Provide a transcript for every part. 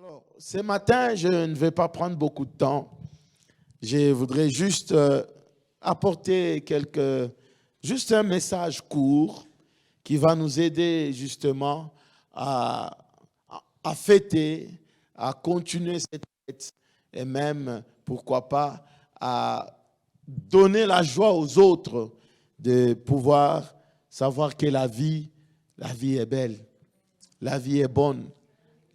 Alors, ce matin, je ne vais pas prendre beaucoup de temps. Je voudrais juste apporter juste un message court qui va nous aider justement à, à fêter, à continuer cette fête et même, pourquoi pas, à donner la joie aux autres de pouvoir savoir que la vie est belle, la vie est bonne.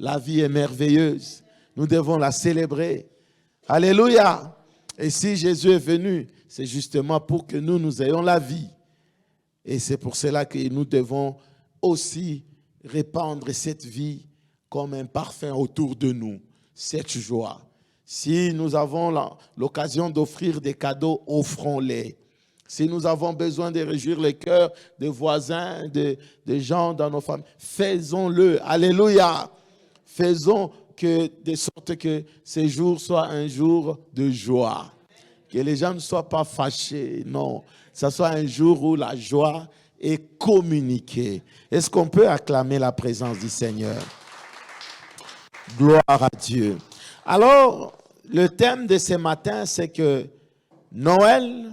La vie est merveilleuse. Nous devons la célébrer. Alléluia. Et si Jésus est venu, c'est justement pour que nous ayons la vie. Et c'est pour cela que nous devons aussi répandre cette vie comme un parfum autour de nous, cette joie. Si nous avons l'occasion d'offrir des cadeaux, offrons-les. Si nous avons besoin de réjouir les cœurs des voisins, des gens dans nos familles, faisons-le. Alléluia. Faisons de sorte que ces jours soient un jour de joie. Que les gens ne soient pas fâchés, non. Ça soit un jour où la joie est communiquée. Est-ce qu'on peut acclamer la présence du Seigneur? Gloire à Dieu. Alors, le thème de ce matin, c'est que Noël,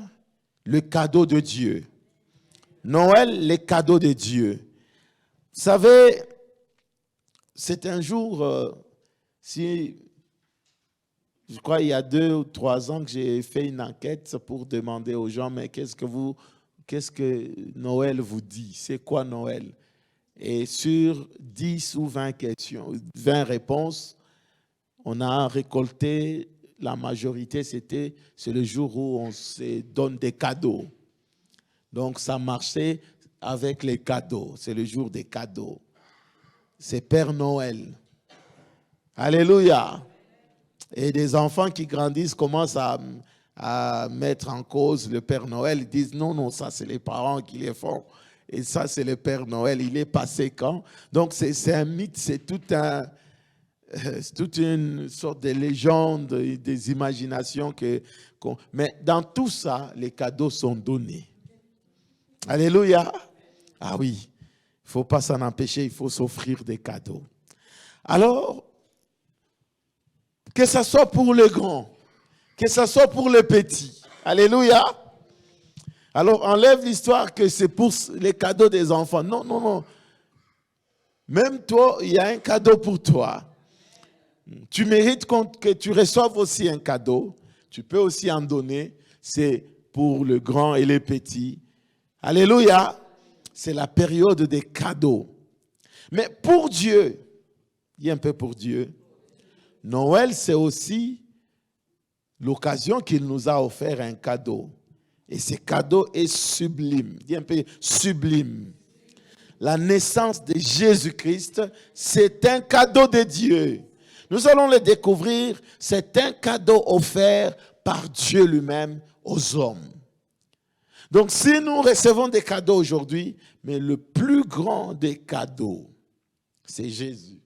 le cadeau de Dieu. Noël, le cadeau de Dieu. Vous savez, c'est un jour, je crois il y a 2 ou 3 ans que j'ai fait une enquête pour demander aux gens, mais qu'est-ce que Noël vous dit? C'est quoi Noël? Et sur 10 ou 20 questions, 20 réponses, on a récolté, la majorité, c'est le jour où on se donne des cadeaux. Donc ça marchait avec les cadeaux, c'est le jour des cadeaux. C'est Père Noël. Alléluia. Et des enfants qui grandissent commencent à mettre en cause le Père Noël. Ils disent non, ça c'est les parents qui les font. Et ça c'est le Père Noël. Il est passé quand? Donc c'est un mythe, c'est toute une sorte de légende, des imaginations. Mais dans tout ça, les cadeaux sont donnés. Alléluia. Ah oui. Il ne faut pas s'en empêcher, il faut s'offrir des cadeaux. Alors, que ce soit pour les grands, que ce soit pour les petits. Alléluia. Alors, enlève l'histoire que c'est pour les cadeaux des enfants. Non, non, non. Même toi, il y a un cadeau pour toi. Tu mérites que tu reçoives aussi un cadeau. Tu peux aussi en donner. C'est pour le grand et les petits. Alléluia. C'est la période des cadeaux. Mais pour Dieu, dis un peu pour Dieu, Noël, c'est aussi l'occasion qu'il nous a offert un cadeau. Et ce cadeau est sublime. Dis un peu sublime. La naissance de Jésus-Christ, c'est un cadeau de Dieu. Nous allons le découvrir. C'est un cadeau offert par Dieu lui-même aux hommes. Donc, si nous recevons des cadeaux aujourd'hui, mais le plus grand des cadeaux, c'est Jésus.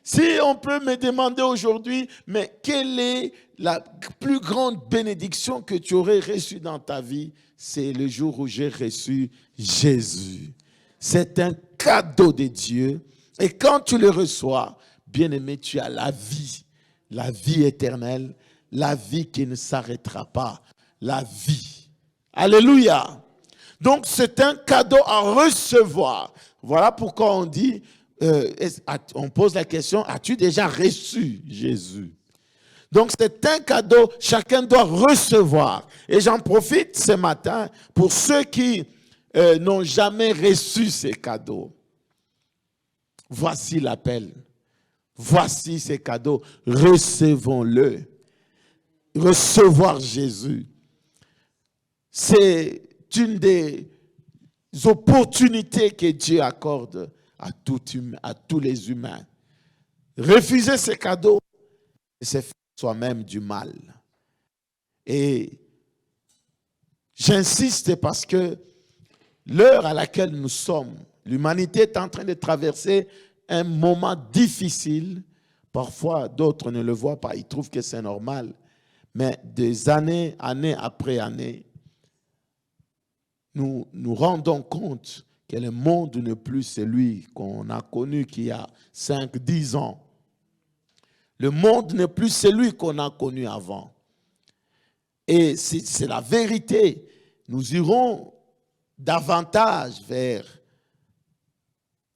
Si on peut me demander aujourd'hui, mais quelle est la plus grande bénédiction que tu aurais reçue dans ta vie? C'est le jour où j'ai reçu Jésus. C'est un cadeau de Dieu. Et quand tu le reçois, bien-aimé, tu as la vie éternelle, la vie qui ne s'arrêtera pas, la vie. Alléluia. Donc, c'est un cadeau à recevoir. Voilà pourquoi on dit, on pose la question, as-tu déjà reçu Jésus? Donc, c'est un cadeau, chacun doit recevoir. Et j'en profite ce matin pour ceux qui n'ont jamais reçu ces cadeaux. Voici l'appel. Voici ces cadeaux. Recevons-le. Recevoir Jésus. C'est une des opportunités que Dieu accorde à tous les humains. Refuser ces cadeaux, c'est faire soi-même du mal. Et j'insiste parce que l'heure à laquelle nous sommes, l'humanité est en train de traverser un moment difficile. Parfois, d'autres ne le voient pas, ils trouvent que c'est normal. Mais des années, année après année, nous nous rendons compte que le monde n'est plus celui qu'on a connu qu'il y a 5, 10 ans. Le monde n'est plus celui qu'on a connu avant. Et c'est la vérité. Nous irons davantage vers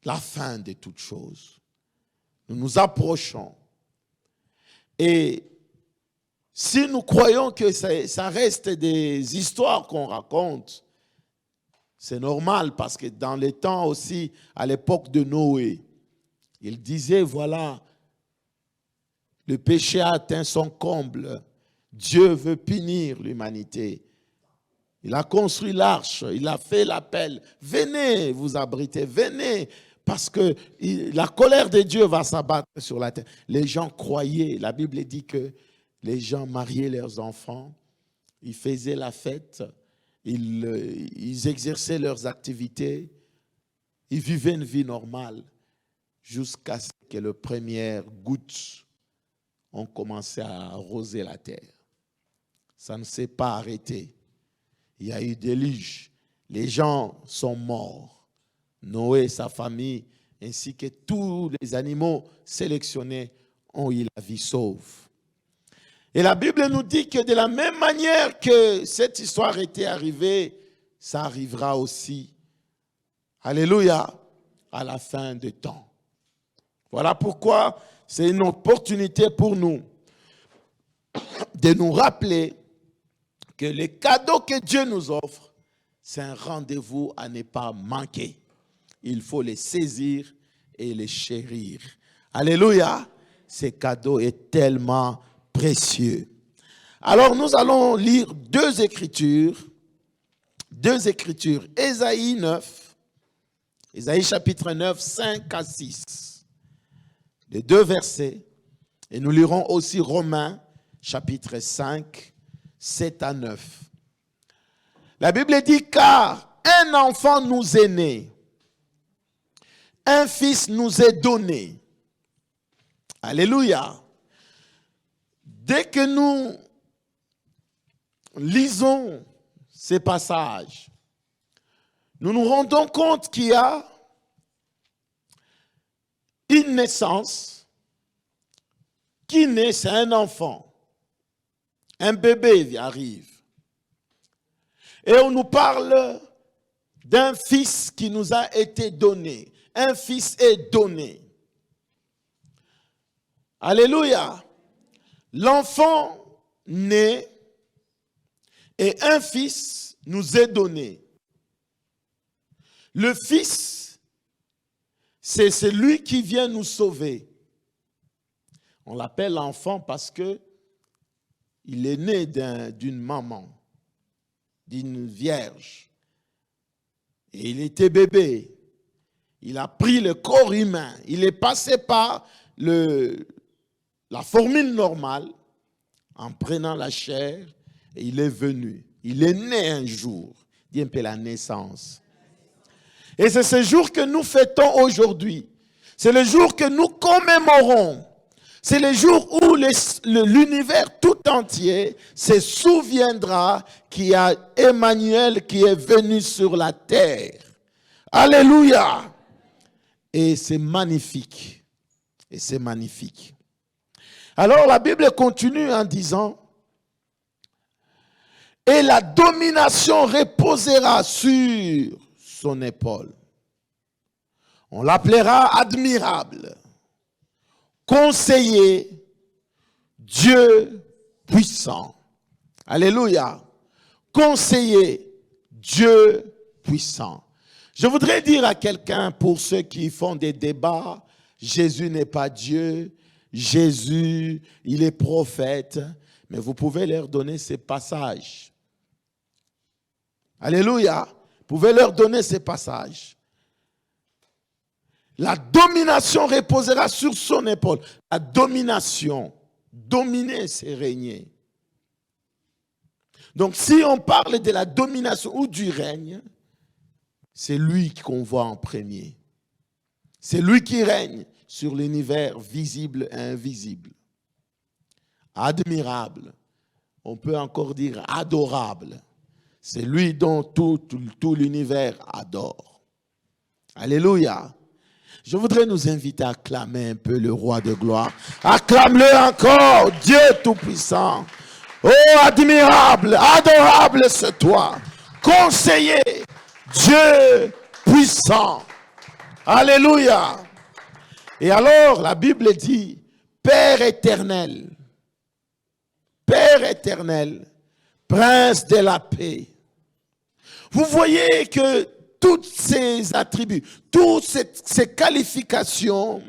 la fin de toutes choses. Nous nous approchons. Et si nous croyons que ça reste des histoires qu'on raconte, c'est normal parce que dans les temps aussi, à l'époque de Noé, il disait, voilà, le péché a atteint son comble. Dieu veut punir l'humanité. Il a construit l'arche, il a fait l'appel. Venez vous abriter, venez, parce que la colère de Dieu va s'abattre sur la terre. Les gens croyaient, la Bible dit que les gens mariaient leurs enfants, ils faisaient la fête, ils exerçaient leurs activités, ils vivaient une vie normale jusqu'à ce que les premières gouttes ont commencé à arroser la terre. Ça ne s'est pas arrêté. Il y a eu déluge. Les gens sont morts. Noé, sa famille, ainsi que tous les animaux sélectionnés ont eu la vie sauve. Et la Bible nous dit que de la même manière que cette histoire était arrivée, ça arrivera aussi, alléluia, à la fin des temps. Voilà pourquoi c'est une opportunité pour nous de nous rappeler que les cadeaux que Dieu nous offre, c'est un rendez-vous à ne pas manquer. Il faut les saisir et les chérir. Alléluia, ces cadeaux est tellement précieux. Alors nous allons lire deux écritures, Ésaïe 9, Ésaïe chapitre 9, 5 à 6, les deux versets, et nous lirons aussi Romains chapitre 5, 7 à 9. La Bible dit, car un enfant nous est né, un fils nous est donné. Alléluia. Dès que nous lisons ces passages, nous nous rendons compte qu'il y a une naissance qui naît, c'est un enfant. Un bébé arrive. Et on nous parle d'un fils qui nous a été donné. Un fils est donné. Alléluia. L'enfant naît et un fils nous est donné. Le fils, c'est celui qui vient nous sauver. On l'appelle enfant parce que il est né d'une maman, d'une vierge. Et il était bébé. Il a pris le corps humain. Il est passé par la formule normale en prenant la chair et il est venu. Il est né un jour. Dis un peu la naissance. Et c'est ce jour que nous fêtons aujourd'hui. C'est le jour que nous commémorons. C'est le jour où l'univers tout entier se souviendra qu'il y a Emmanuel qui est venu sur la terre. Alléluia! Et c'est magnifique. Et c'est magnifique. Alors la Bible continue en disant, et la domination reposera sur son épaule. On l'appellera admirable. Conseiller, Dieu puissant. Alléluia. Conseiller, Dieu puissant. Je voudrais dire à quelqu'un, pour ceux qui font des débats, Jésus n'est pas Dieu, Jésus, il est prophète, mais vous pouvez leur donner ces passages. Alléluia. Vous pouvez leur donner ces passages. La domination reposera sur son épaule. La domination. Dominer, c'est régner. Donc, si on parle de la domination ou du règne, c'est lui qu'on voit en premier. C'est lui qui règne sur l'univers visible et invisible. Admirable. On peut encore dire adorable. C'est lui dont tout l'univers adore. Alléluia. Je voudrais nous inviter à acclamer un peu le roi de gloire. Acclame-le encore, Dieu Tout-Puissant. Oh, admirable, adorable c'est toi. Conseiller, Dieu puissant. Alléluia. Et alors, la Bible dit, Père éternel, Prince de la paix. Vous voyez que tous ces attributs, toutes ces qualifications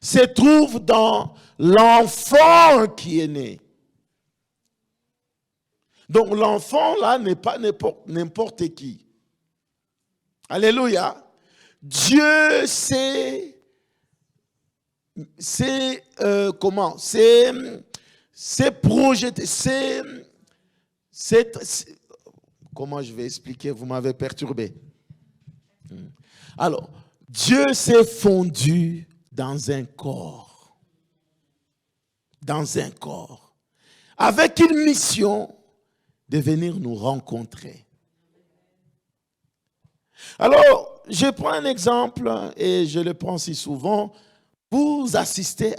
se trouvent dans l'enfant qui est né. Donc l'enfant là n'est pas n'importe qui. Alléluia. Dieu c'est projeté, comment je vais expliquer, vous m'avez perturbé. Alors, Dieu s'est fondu dans un corps, avec une mission de venir nous rencontrer. Alors, je prends un exemple et je le prends si souvent. Vous assistez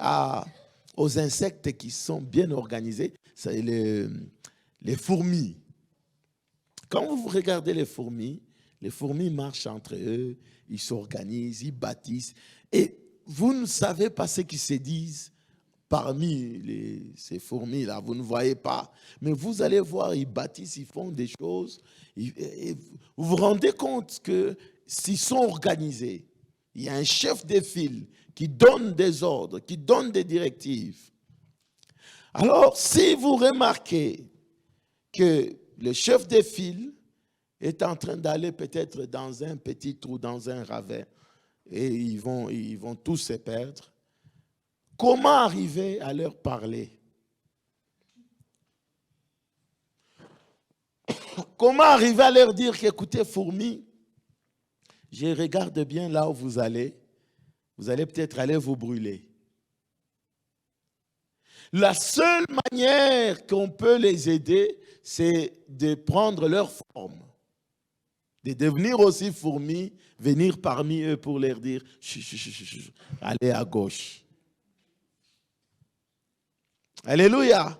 aux insectes qui sont bien organisés, c'est les fourmis. Quand vous regardez les fourmis marchent entre eux, ils s'organisent, ils bâtissent. Et vous ne savez pas ce qu'ils se disent parmi ces fourmis-là. Vous ne voyez pas. Mais vous allez voir, ils bâtissent, ils font des choses. Et vous vous rendez compte que s'ils sont organisés, il y a un chef de file qui donne des ordres, qui donne des directives. Alors, si vous remarquez que le chef de file est en train d'aller peut-être dans un petit trou, dans un ravin, et ils vont tous se perdre, comment arriver à leur parler? Comment arriver à leur dire qu'écoutez, fourmis, je regarde bien là où vous allez peut-être aller vous brûler. La seule manière qu'on peut les aider, c'est de prendre leur forme, de devenir aussi fourmis, venir parmi eux pour leur dire « allez à gauche ». Alléluia.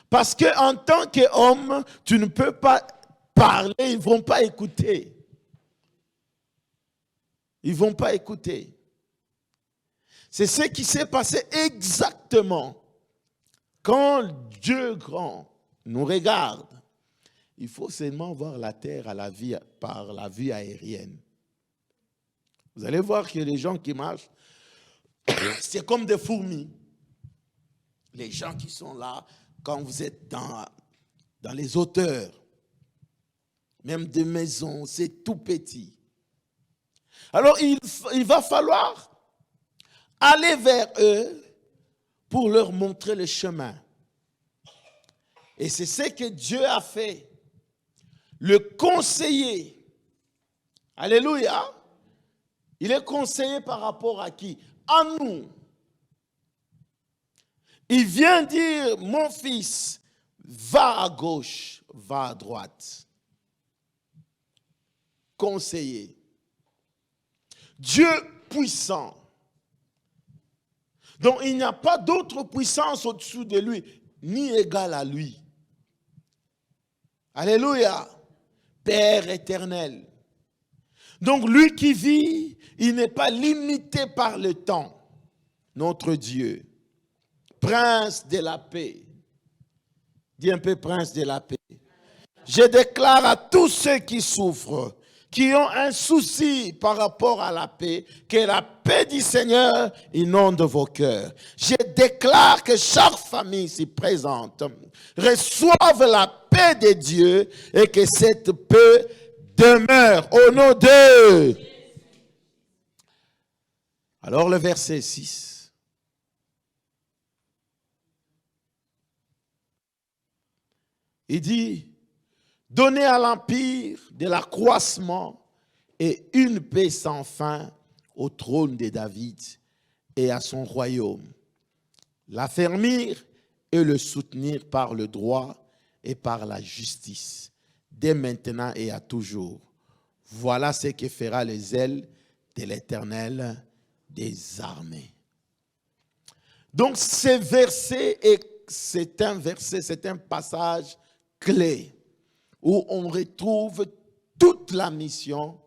Parce qu'en tant qu'homme, tu ne peux pas parler, ils ne vont pas écouter. Ils ne vont pas écouter. C'est ce qui s'est passé exactement. Quand Dieu grand nous regarde, il faut seulement voir la terre par la vue aérienne. Vous allez voir que les gens qui marchent, c'est comme des fourmis. Les gens qui sont là, quand vous êtes dans les hauteurs, même des maisons, c'est tout petit. Alors il va falloir aller vers eux pour leur montrer le chemin. Et c'est ce que Dieu a fait. Le conseiller. Alléluia. Il est conseillé par rapport à qui? À nous. Il vient dire, mon fils, va à gauche, va à droite. Conseiller. Dieu puissant. Donc il n'y a pas d'autre puissance au-dessous de lui, ni égale à lui. Alléluia. Père éternel. Donc lui qui vit, il n'est pas limité par le temps. Notre Dieu. Prince de la paix. Dis un peu prince de la paix. Je déclare à tous ceux qui souffrent, qui ont un souci par rapport à la paix, que la paix du Seigneur inonde vos cœurs. Je déclare que chaque famille ici présente reçoive la paix de Dieu et que cette paix demeure au nom de... Alors le verset 6. Il dit, donnez à l'empire de l'accroissement et une paix sans fin au trône de David et à son royaume. L'affermir et le soutenir par le droit et par la justice, dès maintenant et à toujours. Voilà ce que fera les ailes de l'Éternel des armées. Donc, c'est un passage clé où on retrouve toute la mission,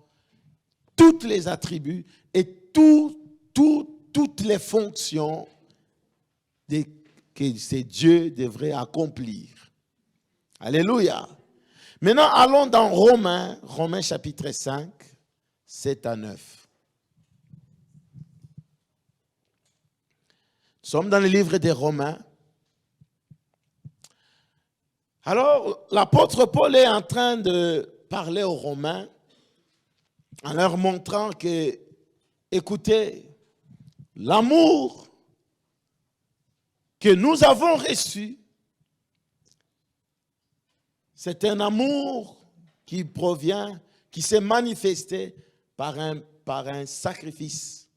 tous les attributs et toutes les fonctions que ces dieux devraient accomplir. Alléluia. Maintenant, allons dans Romains chapitre 5, 7 à 9. Nous sommes dans le livre des Romains. Alors, l'apôtre Paul est en train de parler aux Romains en leur montrant que, écoutez, l'amour que nous avons reçu, c'est un amour qui provient, qui s'est manifesté par un sacrifice.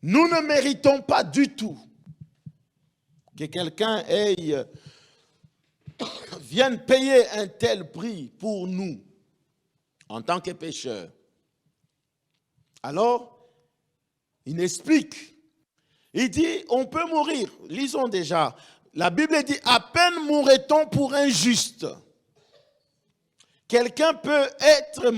Nous ne méritons pas du tout que quelqu'un vienne payer un tel prix pour nous en tant que pécheurs. Alors, il explique. Il dit, on peut mourir. Lisons déjà. La Bible dit, à peine mourrait-on pour un juste. Quelqu'un peut-être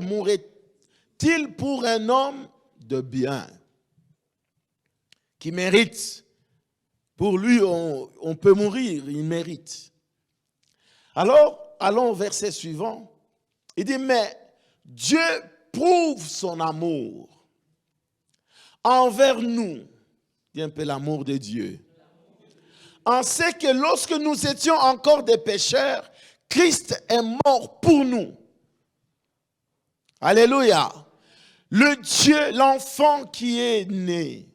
mourrait-il pour un homme de bien qui mérite. Pour lui, on peut mourir, il mérite. Alors, allons au verset suivant. Il dit, mais Dieu prouve son amour envers nous. Dis un peu l'amour de Dieu. On sait que lorsque nous étions encore des pécheurs, Christ est mort pour nous. Alléluia. Le Dieu, l'enfant qui est né,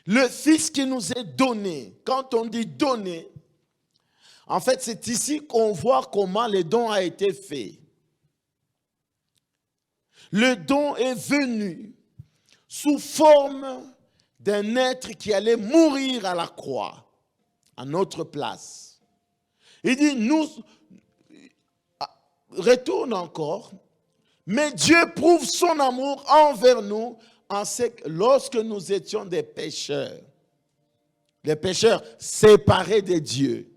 le Fils qui nous est donné. Quand on dit donné, en fait, c'est ici qu'on voit comment le don a été fait. Le don est venu sous forme d'un être qui allait mourir à la croix, à notre place. Il dit, retourne encore, mais Dieu prouve son amour envers nous en ce que lorsque nous étions des pécheurs, les pécheurs séparés de Dieu,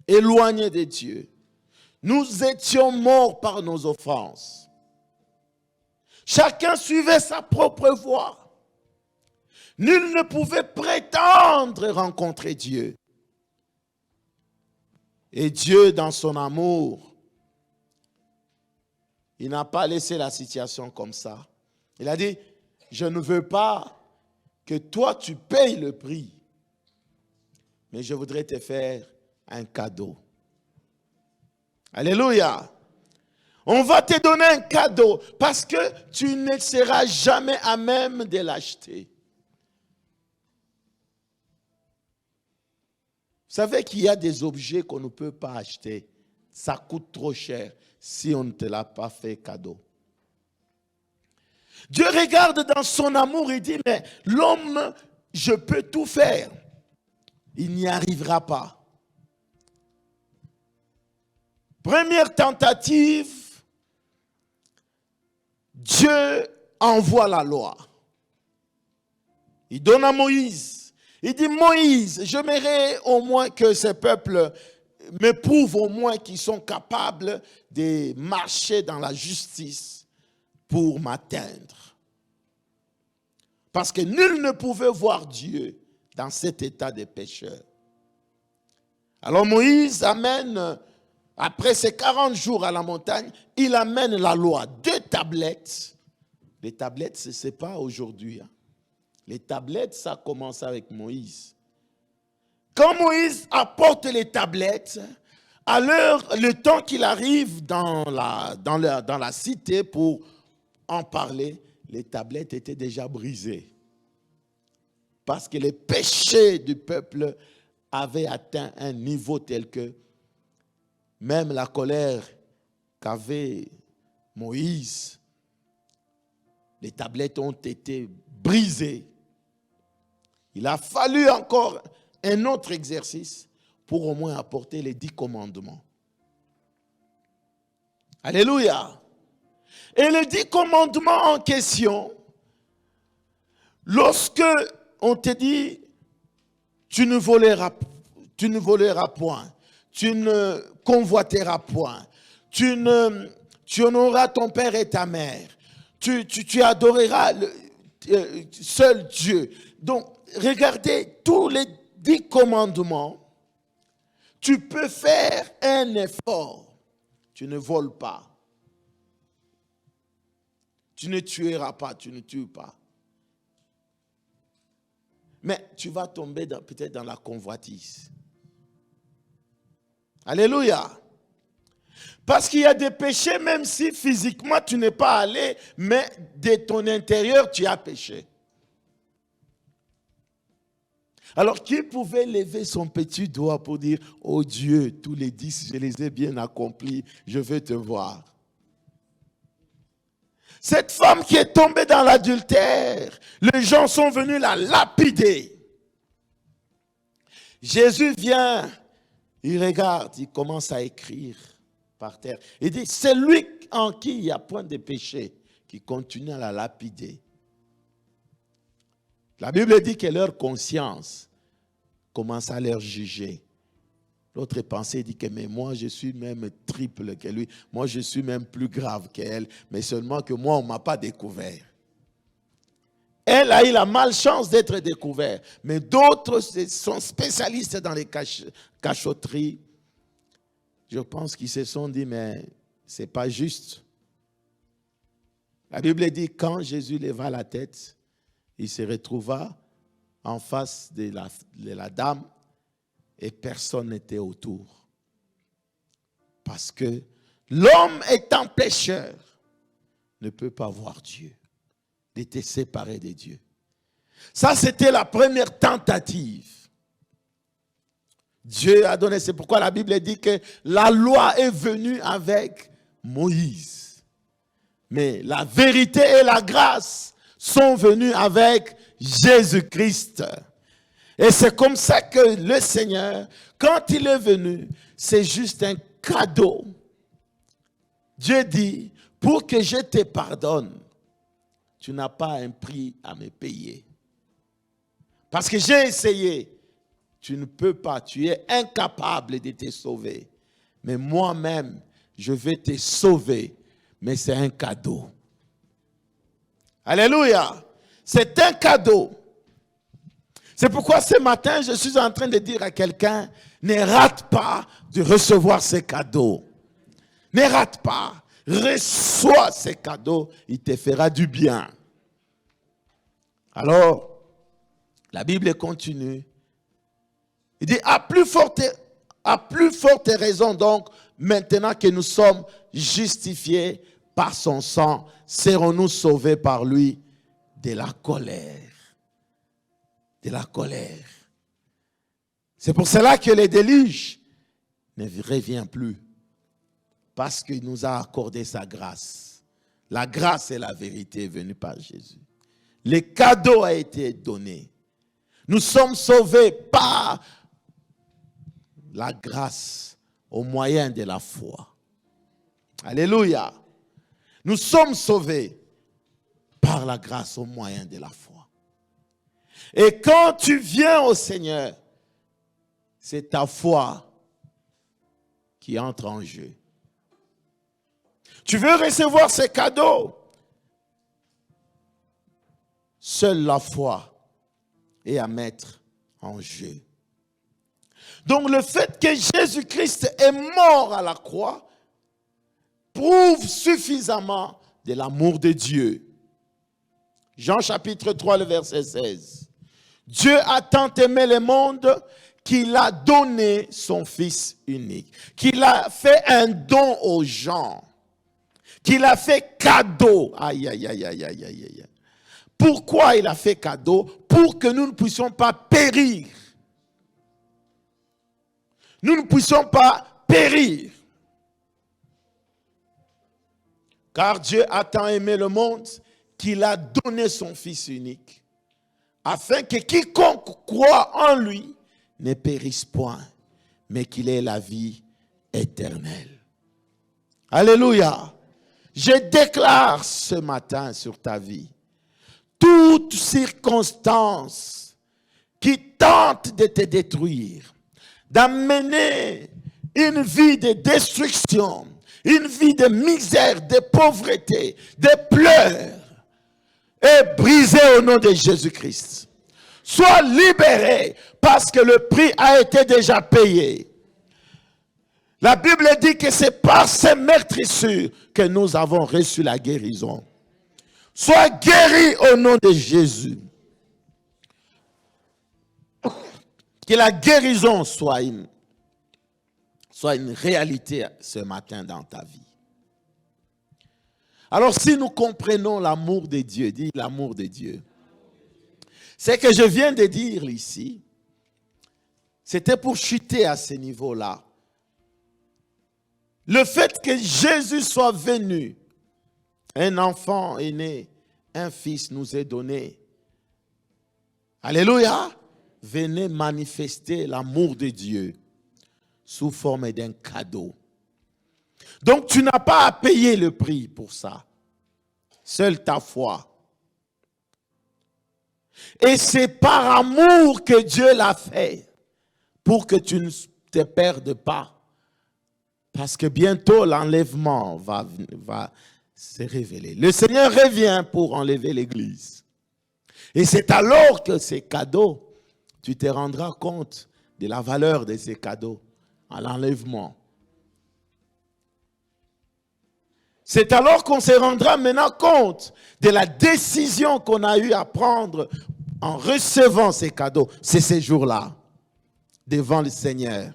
éloignés de Dieu, nous étions morts par nos offenses. Chacun suivait sa propre voie. Nul ne pouvait prétendre rencontrer Dieu. Et Dieu, dans son amour, il n'a pas laissé la situation comme ça. Il a dit, je ne veux pas que toi tu payes le prix, mais je voudrais te faire un cadeau. Alléluia. On va te donner un cadeau parce que tu ne seras jamais à même de l'acheter. Vous savez qu'il y a des objets qu'on ne peut pas acheter. Ça coûte trop cher si on ne te l'a pas fait cadeau. Dieu regarde dans son amour et dit, mais l'homme, je peux tout faire. Il n'y arrivera pas. Première tentative, Dieu envoie la loi. Il donne à Moïse. Il dit, Moïse, j'aimerais au moins que ce peuple me prouve au moins qu'ils sont capables de marcher dans la justice pour m'atteindre. Parce que nul ne pouvait voir Dieu dans cet état de pécheur. Alors Moïse amène, après ces 40 jours à la montagne, il amène la loi, 2 tablettes. Les tablettes, ce n'est pas aujourd'hui. Les tablettes, ça commence avec Moïse. Quand Moïse apporte les tablettes, alors le temps qu'il arrive dans la cité pour en parler, les tablettes étaient déjà brisées. Parce que les péchés du peuple avaient atteint un niveau tel que même la colère qu'avait Moïse, les tablettes ont été brisées. Il a fallu encore un autre exercice pour au moins apporter les 10 commandements. Alléluia. Et les 10 commandements en question, lorsque on te dit, tu ne voleras point, tu ne convoiteras point, tu honoreras ton père et ta mère, tu adoreras seul Dieu. Donc, regardez tous les 10 commandements. Tu peux faire un effort. Tu ne voles pas. Tu ne tueras pas, tu ne tues pas. Mais tu vas tomber peut-être dans la convoitise. Alléluia. Parce qu'il y a des péchés, même si physiquement tu n'es pas allé, mais de ton intérieur tu as péché. Alors, qui pouvait lever son petit doigt pour dire, oh Dieu, tous les 10, je les ai bien accomplis, je veux te voir. Cette femme qui est tombée dans l'adultère, les gens sont venus la lapider. Jésus vient, il regarde, il commence à écrire par terre. Il dit, c'est lui en qui il n'y a point de péché, qui continue à la lapider. La Bible dit que leur conscience commence à leur juger. L'autre pensée dit que mais moi je suis même triple que lui, moi je suis même plus grave qu'elle, mais seulement que moi on ne m'a pas découvert. Elle a eu la malchance d'être découverte, mais d'autres sont spécialistes dans les cachotteries. Je pense qu'ils se sont dit mais ce n'est pas juste. La Bible dit quand Jésus leva la tête, il se retrouva en face de la dame et personne n'était autour. Parce que l'homme étant pécheur ne peut pas voir Dieu. Il était séparé de Dieu. Ça, c'était la première tentative. Dieu a donné, c'est pourquoi la Bible dit que la loi est venue avec Moïse. Mais la vérité et la grâce sont venues avec Jésus-Christ. Et c'est comme ça que le Seigneur, quand il est venu, c'est juste un cadeau. Dieu dit, pour que je te pardonne, tu n'as pas un prix à me payer. Parce que j'ai essayé, tu ne peux pas, tu es incapable de te sauver. Mais moi-même, je vais te sauver, mais c'est un cadeau. Alléluia, c'est un cadeau. C'est pourquoi ce matin, je suis en train de dire à quelqu'un, ne rate pas de recevoir ces cadeaux. Ne rate pas. Reçois ces cadeaux, il te fera du bien. Alors, la Bible continue. Il dit, à plus forte raison donc, maintenant que nous sommes justifiés par son sang, serons-nous sauvés par lui de la colère. De la colère. C'est pour cela que le déluge ne revient plus. Parce qu'il nous a accordé sa grâce. La grâce et la vérité est venue par Jésus. Le cadeau a été donné. Nous sommes sauvés par la grâce au moyen de la foi. Alléluia. Nous sommes sauvés par la grâce au moyen de la foi. Et quand tu viens au Seigneur, c'est ta foi qui entre en jeu. Tu veux recevoir ces cadeaux? Seule la foi est à mettre en jeu. Donc le fait que Jésus-Christ est mort à la croix prouve suffisamment de l'amour de Dieu. Jean chapitre 3, le verset 16. Dieu a tant aimé le monde qu'il a donné son Fils unique, qu'il a fait un don aux gens, qu'il a fait cadeau. Aïe, aïe, aïe, aïe, aïe, aïe, aïe. Pourquoi il a fait cadeau? Pour que nous ne puissions pas périr. Nous ne puissions pas périr. Car Dieu a tant aimé le monde qu'il a donné son Fils unique, afin que quiconque croit en lui ne périsse point, mais qu'il ait la vie éternelle. Alléluia. Je déclare ce matin sur ta vie, toute circonstance qui tente de te détruire, d'amener une vie de destruction, une vie de misère, de pauvreté, de pleurs, est brisée au nom de Jésus-Christ. Sois libéré parce que le prix a été déjà payé. La Bible dit que c'est par ces meurtrissures que nous avons reçu la guérison. Sois guéri au nom de Jésus. Que la guérison soit une réalité ce matin dans ta vie. Alors si nous comprenons l'amour de Dieu, dis l'amour de Dieu. Ce que je viens de dire ici, c'était pour chuter à ce niveau-là. Le fait que Jésus soit venu, un enfant est né, un fils nous est donné. Alléluia. Venez manifester l'amour de Dieu sous forme d'un cadeau. Donc tu n'as pas à payer le prix pour ça. Seule ta foi. Et c'est par amour que Dieu l'a fait, pour que tu ne te perdes pas. Parce que bientôt l'enlèvement va se révéler. Le Seigneur revient pour enlever l'Église. Et c'est alors que ces cadeaux, tu te rendras compte de la valeur de ces cadeaux à l'enlèvement. C'est alors qu'on se rendra maintenant compte de la décision qu'on a eu à prendre en recevant ces cadeaux. C'est ces jours-là, devant le Seigneur.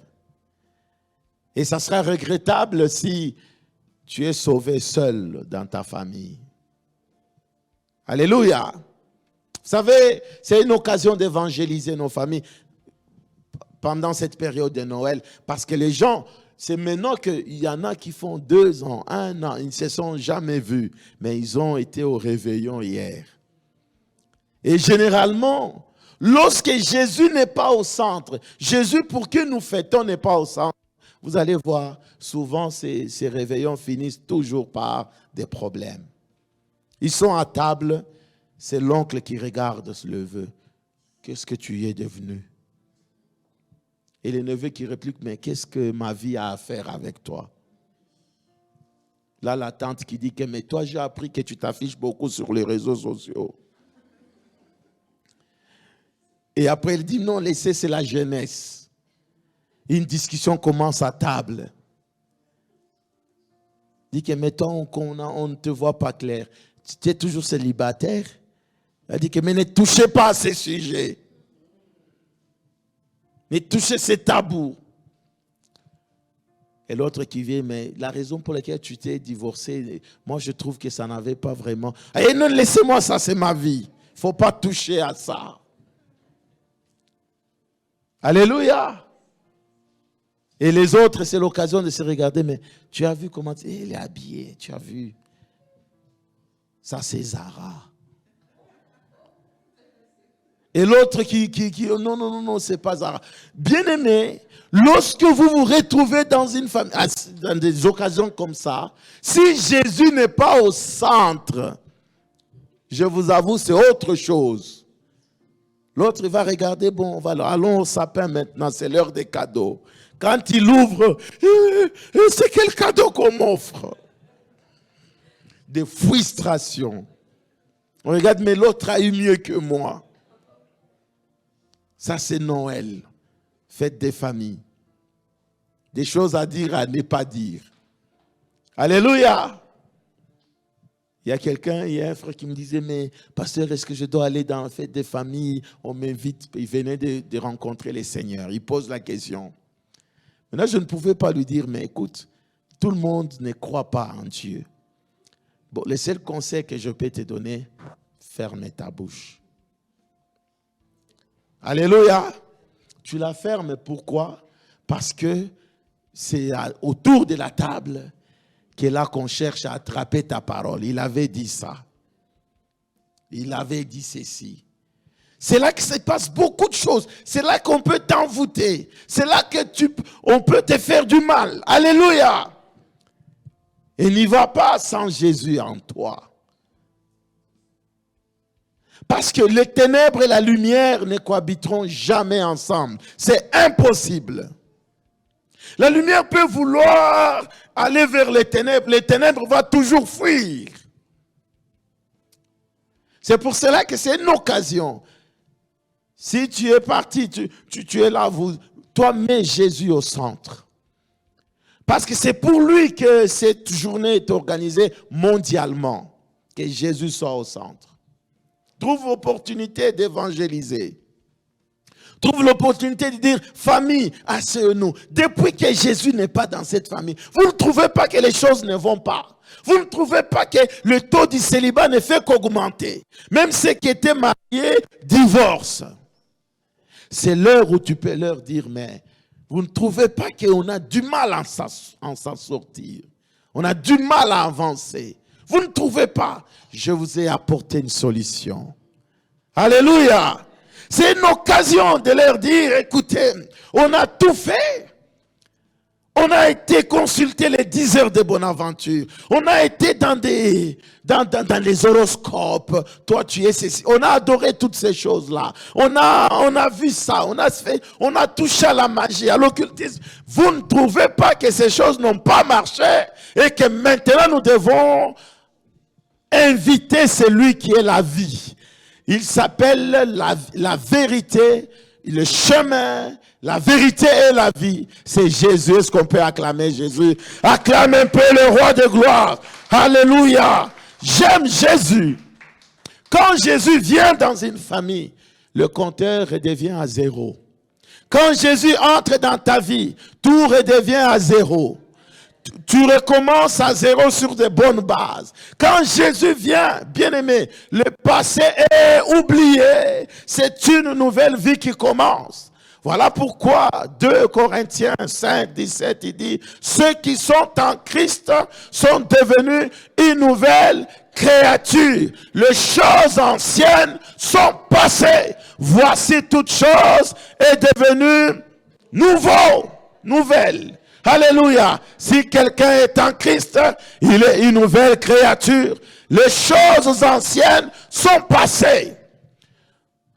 Et ça sera regrettable si tu es sauvé seul dans ta famille. Alléluia. Vous savez, c'est une occasion d'évangéliser nos familles pendant cette période de Noël. Parce que les gens, c'est maintenant qu'il y en a qui font 2 ans, 1 an, ils ne se sont jamais vus. Mais ils ont été au réveillon hier. Et généralement, lorsque Jésus n'est pas au centre, Jésus pour qui nous fêtons n'est pas au centre, vous allez voir, souvent ces réveillons finissent toujours par des problèmes. Ils sont à table, c'est l'oncle qui regarde le neveu. Qu'est-ce que tu es devenu? Et le neveu qui réplique, mais qu'est-ce que ma vie a à faire avec toi? Là, la tante qui dit que, mais toi, j'ai appris que tu t'affiches beaucoup sur les réseaux sociaux. Et après, elle dit, non, laissez, c'est la jeunesse. Une discussion commence à table. Dit que, mettons on ne te voit pas clair. Tu es toujours célibataire? Elle dit que, mais ne touchez pas à ces sujets. Ne touchez ces tabous. Et l'autre qui vient, mais la raison pour laquelle tu t'es divorcé, moi je trouve que ça n'avait pas vraiment... Et non, laissez-moi ça, c'est ma vie. Il ne faut pas toucher à ça. Alléluia. Et les autres, c'est l'occasion de se regarder, mais tu as vu comment il est habillé, tu as vu. Ça, c'est Zara. Et l'autre qui non, c'est pas Zara. Bien-aimé, lorsque vous vous retrouvez dans une famille, dans des occasions comme ça, si Jésus n'est pas au centre, je vous avoue, c'est autre chose. L'autre, il va regarder, bon, allons au sapin maintenant, c'est l'heure des cadeaux. Quand il ouvre, c'est quel cadeau qu'on m'offre? Des frustrations. On regarde, mais l'autre a eu mieux que moi. Ça, c'est Noël. Fête des familles. Des choses à dire, à ne pas dire. Alléluia. Il y a quelqu'un, il y a un frère qui me disait, mais pasteur, est-ce que je dois aller dans la fête des familles? On m'invite, il venait de rencontrer les seigneurs. Il pose la question. Maintenant, je ne pouvais pas lui dire, mais écoute, tout le monde ne croit pas en Dieu. Bon, le seul conseil que je peux te donner, ferme ta bouche. Alléluia. Tu la fermes, pourquoi? Parce que c'est autour de la table que là qu'on cherche à attraper ta parole. Il avait dit ça. Il avait dit ceci. C'est là que se passe beaucoup de choses. C'est là qu'on peut t'envoûter. C'est là que on peut te faire du mal. Alléluia. Et n'y va pas sans Jésus en toi. Parce que les ténèbres et la lumière ne cohabiteront jamais ensemble. C'est impossible. La lumière peut vouloir aller vers les ténèbres vont toujours fuir. C'est pour cela que c'est une occasion. Si tu es parti, tu es là, toi mets Jésus au centre. Parce que c'est pour lui que cette journée est organisée mondialement. Que Jésus soit au centre. Trouve l'opportunité d'évangéliser. Trouve l'opportunité de dire, famille, asseyez-nous. Depuis que Jésus n'est pas dans cette famille, vous ne trouvez pas que les choses ne vont pas. Vous ne trouvez pas que le taux du célibat ne fait qu'augmenter. Même ceux qui étaient mariés divorcent. C'est l'heure où tu peux leur dire, mais vous ne trouvez pas qu'on a du mal à s'en sortir. On a du mal à avancer. Vous ne trouvez pas? Je vous ai apporté une solution. Alléluia. C'est une occasion de leur dire, écoutez, on a tout fait. On a été consulter les 10 heures de Bonaventure. On a été dans les horoscopes. Toi, tu es ceci. On a adoré toutes ces choses-là. On a vu ça. On a touché à la magie, à l'occultisme. Vous ne trouvez pas que ces choses n'ont pas marché et que maintenant nous devons inviter celui qui est la vie. Il s'appelle la vérité, le chemin, la vérité et la vie. C'est Jésus. Est-ce qu'on peut acclamer Jésus? Acclame un peu le roi de gloire. Alléluia. J'aime Jésus. Quand Jésus vient dans une famille, le compteur redevient à zéro. Quand Jésus entre dans ta vie, tout redevient à zéro. Tu recommences à zéro sur de bonnes bases. Quand Jésus vient, bien-aimé, le passé est oublié. C'est une nouvelle vie qui commence. Voilà pourquoi 2 Corinthiens 5, 17, il dit, ceux qui sont en Christ sont devenus une nouvelle créature. Les choses anciennes sont passées. Voici toute chose est devenue nouvelle. Alléluia. Si quelqu'un est en Christ, il est une nouvelle créature. Les choses anciennes sont passées.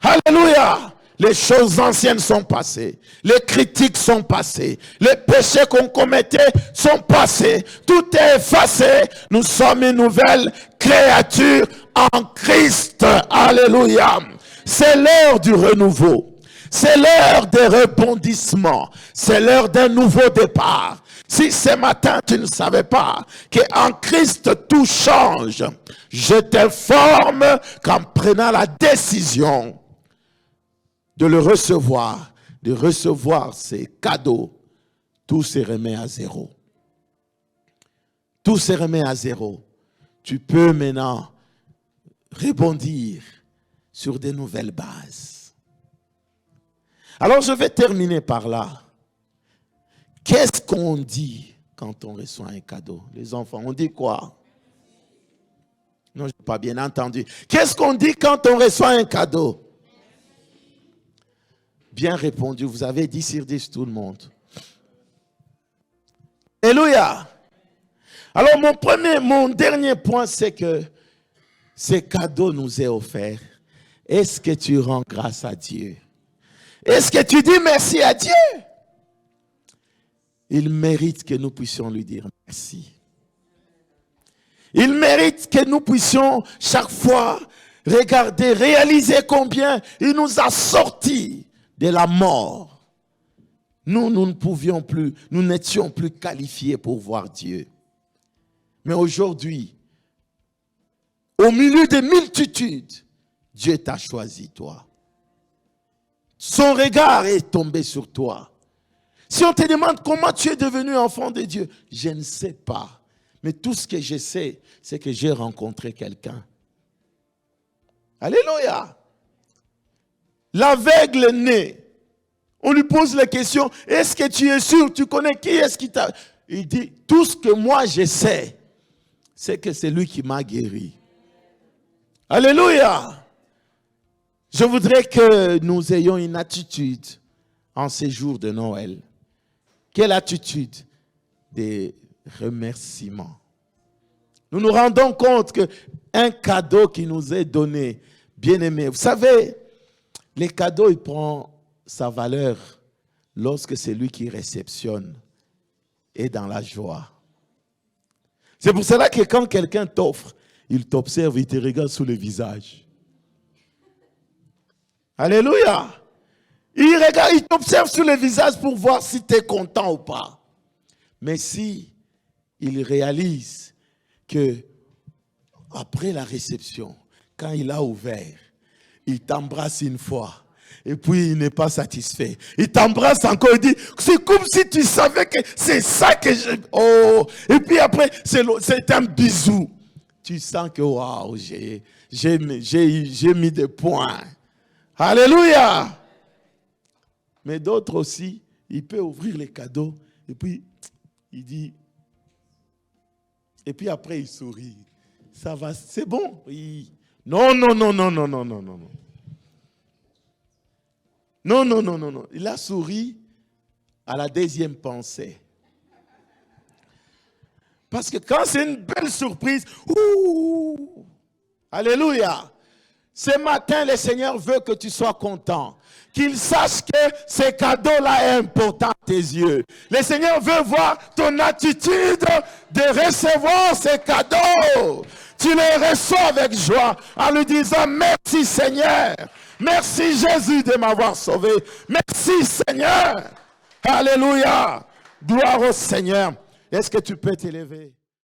Alléluia. Les choses anciennes sont passées. Les critiques sont passées. Les péchés qu'on commettait sont passés. Tout est effacé. Nous sommes une nouvelle créature en Christ. Alléluia. C'est l'heure du renouveau. C'est l'heure des rebondissements. C'est l'heure d'un nouveau départ. Si ce matin tu ne savais pas qu'en Christ tout change, je t'informe qu'en prenant la décision de le recevoir, de recevoir ses cadeaux, tout se remet à zéro. Tout se remet à zéro. Tu peux maintenant rebondir sur de nouvelles bases. Alors, je vais terminer par là. Qu'est-ce qu'on dit quand on reçoit un cadeau? Les enfants, on dit quoi? Non, je n'ai pas bien entendu. Qu'est-ce qu'on dit quand on reçoit un cadeau? Bien répondu, vous avez 10 sur 10 tout le monde. Alléluia. Alors, mon dernier point, c'est que ce cadeau nous est offert. Est-ce que tu rends grâce à Dieu? Est-ce que tu dis merci à Dieu? Il mérite que nous puissions lui dire merci. Il mérite que nous puissions chaque fois regarder, réaliser combien il nous a sortis de la mort. Nous ne pouvions plus, nous n'étions plus qualifiés pour voir Dieu. Mais aujourd'hui, au milieu des multitudes, Dieu t'a choisi, toi. Son regard est tombé sur toi. Si on te demande comment tu es devenu enfant de Dieu, je ne sais pas. Mais tout ce que je sais, c'est que j'ai rencontré quelqu'un. Alléluia. L'aveugle né, on lui pose la question, est-ce que tu es sûr, tu connais qui est-ce qui t'a... Il dit, tout ce que moi je sais, c'est que c'est lui qui m'a guéri. Alléluia. Je voudrais que nous ayons une attitude en ces jours de Noël. Quelle attitude? Des remerciements. Nous nous rendons compte qu'un cadeau qui nous est donné, bien aimé, vous savez, les cadeaux, ils prennent sa valeur lorsque celui qui réceptionne est dans la joie. C'est pour cela que quand quelqu'un t'offre, il t'observe, il te regarde sous le visage. Alléluia. Il regarde, il t'observe sous le visage pour voir si tu es content ou pas. Mais si il réalise que après la réception, quand il a ouvert, il t'embrasse une fois. Et puis, il n'est pas satisfait. Il t'embrasse encore, il dit, c'est comme si tu savais que c'est ça que je... Oh! Et puis après, c'est un bisou. Tu sens que, waouh, j'ai mis des points. Alléluia! Mais d'autres aussi, il peut ouvrir les cadeaux. Et puis, il dit... Et puis après, il sourit. Ça va, c'est bon. Non, non, non, non, non, non, non, non, non. Non, non, non, non, non. Il a souri à la deuxième pensée. Parce que quand c'est une belle surprise, ouh, alléluia. Ce matin, le Seigneur veut que tu sois content. Qu'il sache que ce cadeau-là est important à tes yeux. Le Seigneur veut voir ton attitude de recevoir ces cadeaux. Tu les reçois avec joie en lui disant merci Seigneur. Merci Jésus de m'avoir sauvé. Merci Seigneur. Alléluia. Gloire au Seigneur. Est-ce que tu peux t'élever?